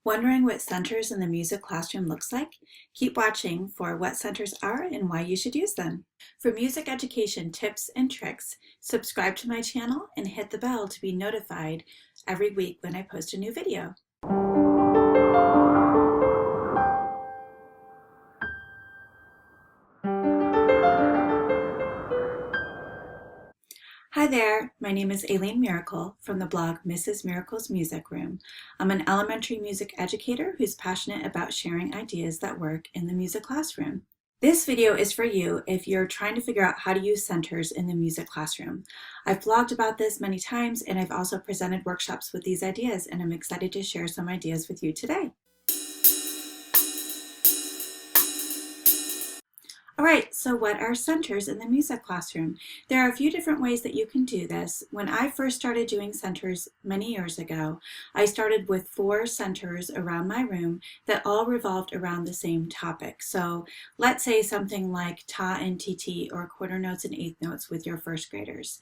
Wondering what centers in the music classroom looks like? Keep watching for what centers are and why you should use them. For music education tips and tricks, subscribe to my channel and hit the bell to be notified every week when I post a new video. Hi there, my name is Aileen Miracle from the blog Mrs. Miracle's Music Room. I'm an elementary music educator who's passionate about sharing ideas that work in the music classroom. This video is for you if you're trying to figure out how to use centers in the music classroom. I've blogged about this many times and I've also presented workshops with these ideas, and I'm excited to share some ideas with you today. All right, so what are centers in the music classroom? There are a few different ways that you can do this. When I first started doing centers many years ago, I started with 4 centers around my room that all revolved around the same topic. So let's say something like ta and tt, or quarter notes and eighth notes with your first graders.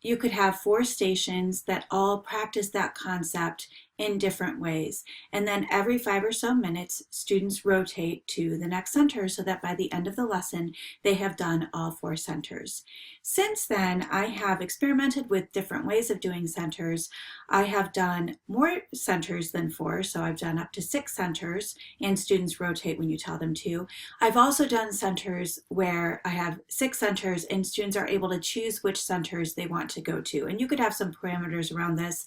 You could have 4 stations that all practice that concept in different ways. And then every 5 or so minutes, students rotate to the next center so that by the end of the lesson, they have done all 4 centers. Since then, I have experimented with different ways of doing centers. I have done more centers than 4, so I've done up to 6 centers, and students rotate when you tell them to. I've also done centers where I have 6 centers and students are able to choose which centers they want to go to. And you could have some parameters around this,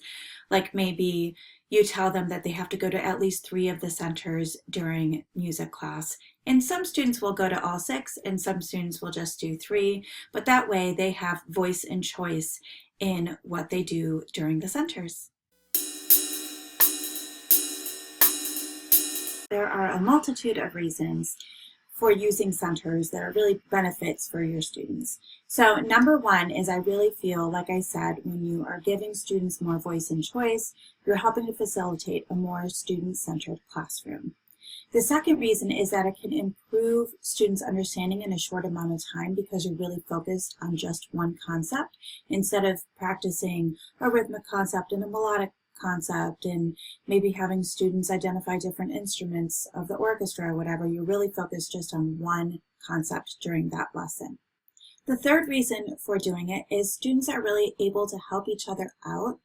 like maybe you tell them that they have to go to at least 3 of the centers during music class. And some students will go to all 6 and some students will just do 3, but that way they have voice and choice in what they do during the centers. There are a multitude of reasons for using centers that are really benefits for your students. So number 1 is I really feel, like I said, when you are giving students more voice and choice, you're helping to facilitate a more student-centered classroom. The second reason is that it can improve students' understanding in a short amount of time because you're really focused on just one concept instead of practicing a rhythmic concept and a melodic concept and maybe having students identify different instruments of the orchestra or whatever. You're really focused just on one concept during that lesson. The third reason for doing it is students are really able to help each other out,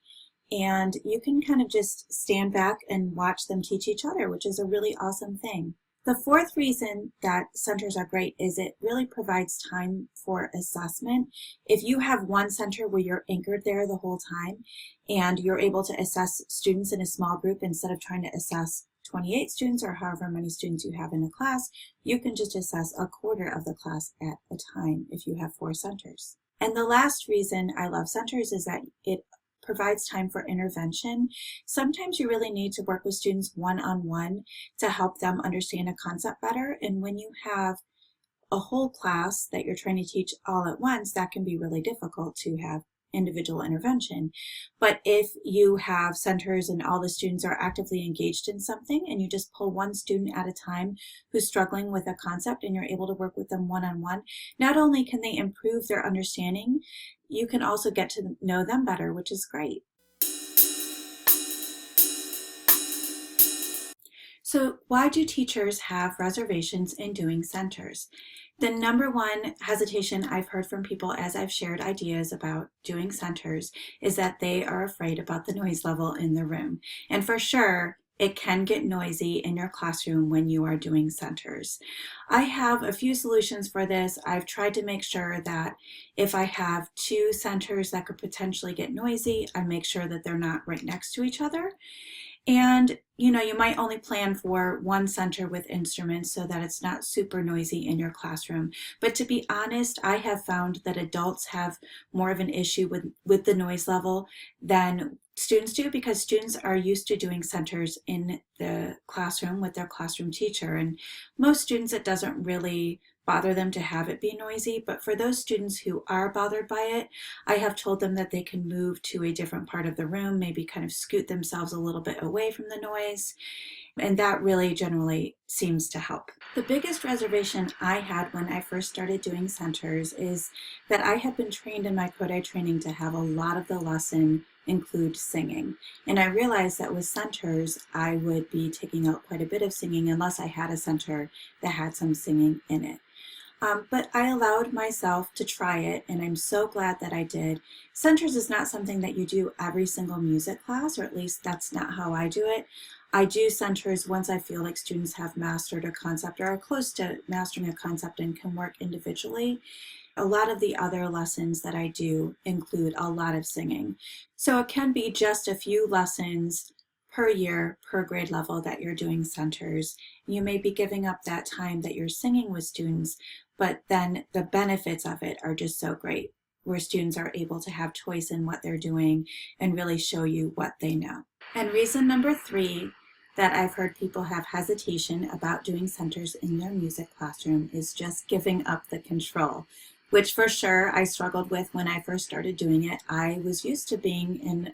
and you can kind of just stand back and watch them teach each other, which is a really awesome thing. The fourth reason that centers are great is it really provides time for assessment. If you have one center where you're anchored there the whole time and you're able to assess students in a small group instead of trying to assess 28 students or however many students you have in a class, you can just assess a quarter of the class at a time if you have 4 centers. And the last reason I love centers is that it provides time for intervention. Sometimes you really need to work with students one-on-one to help them understand a concept better. And when you have a whole class that you're trying to teach all at once, that can be really difficult to have individual intervention. But if you have centers and all the students are actively engaged in something and you just pull one student at a time who's struggling with a concept and you're able to work with them one-on-one, not only can they improve their understanding, you can also get to know them better, which is great. So why do teachers have reservations in doing centers? The number one hesitation I've heard from people as I've shared ideas about doing centers is that they are afraid about the noise level in the room. And for sure, it can get noisy in your classroom when you are doing centers. I have a few solutions for this. I've tried to make sure that if I have 2 centers that could potentially get noisy, I make sure that they're not right next to each other. And you might only plan for 1 center with instruments so that it's not super noisy in your classroom. But to be honest, I have found that adults have more of an issue with the noise level than students do, because students are used to doing centers in the classroom with their classroom teacher. And most students, it doesn't really bother them to have it be noisy, but for those students who are bothered by it, I have told them that they can move to a different part of the room, maybe kind of scoot themselves a little bit away from the noise, and that really generally seems to help. The biggest reservation I had when I first started doing centers is that I had been trained in my Kodály training to have a lot of the lesson include singing. And I realized that with centers, I would be taking out quite a bit of singing unless I had a center that had some singing in it. But I allowed myself to try it, and I'm so glad that I did. Centers is not something that you do every single music class, or at least that's not how I do it. I do centers once I feel like students have mastered a concept or are close to mastering a concept and can work individually. A lot of the other lessons that I do include a lot of singing. So it can be just a few lessons per year, per grade level that you're doing centers. You may be giving up that time that you're singing with students, but then the benefits of it are just so great, where students are able to have choice in what they're doing and really show you what they know. And reason number 3 that I've heard people have hesitation about doing centers in their music classroom is just giving up the control, which for sure I struggled with when I first started doing it. I was used to being in,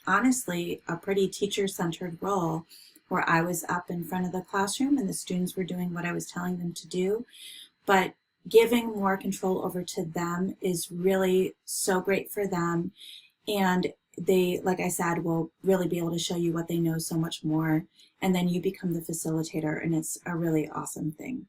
honestly, a pretty teacher-centered role where I was up in front of the classroom and the students were doing what I was telling them to do. But giving more control over to them is really so great for them. And they, like I said, will really be able to show you what they know so much more. And then you become the facilitator, and it's a really awesome thing.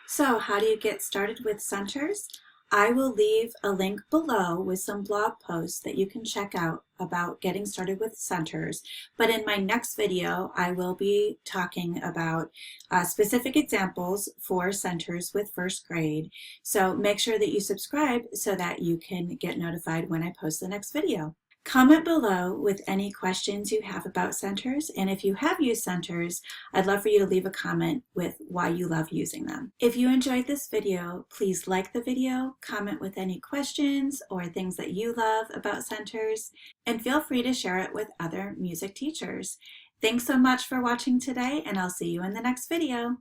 So how do you get started with centers? I will leave a link below with some blog posts that you can check out about getting started with centers. But in my next video, I will be talking about specific examples for centers with first grade. So make sure that you subscribe so that you can get notified when I post the next video. Comment below with any questions you have about centers, and if you have used centers, I'd love for you to leave a comment with why you love using them. If you enjoyed this video, please like the video, comment with any questions or things that you love about centers, and feel free to share it with other music teachers. Thanks so much for watching today, and I'll see you in the next video.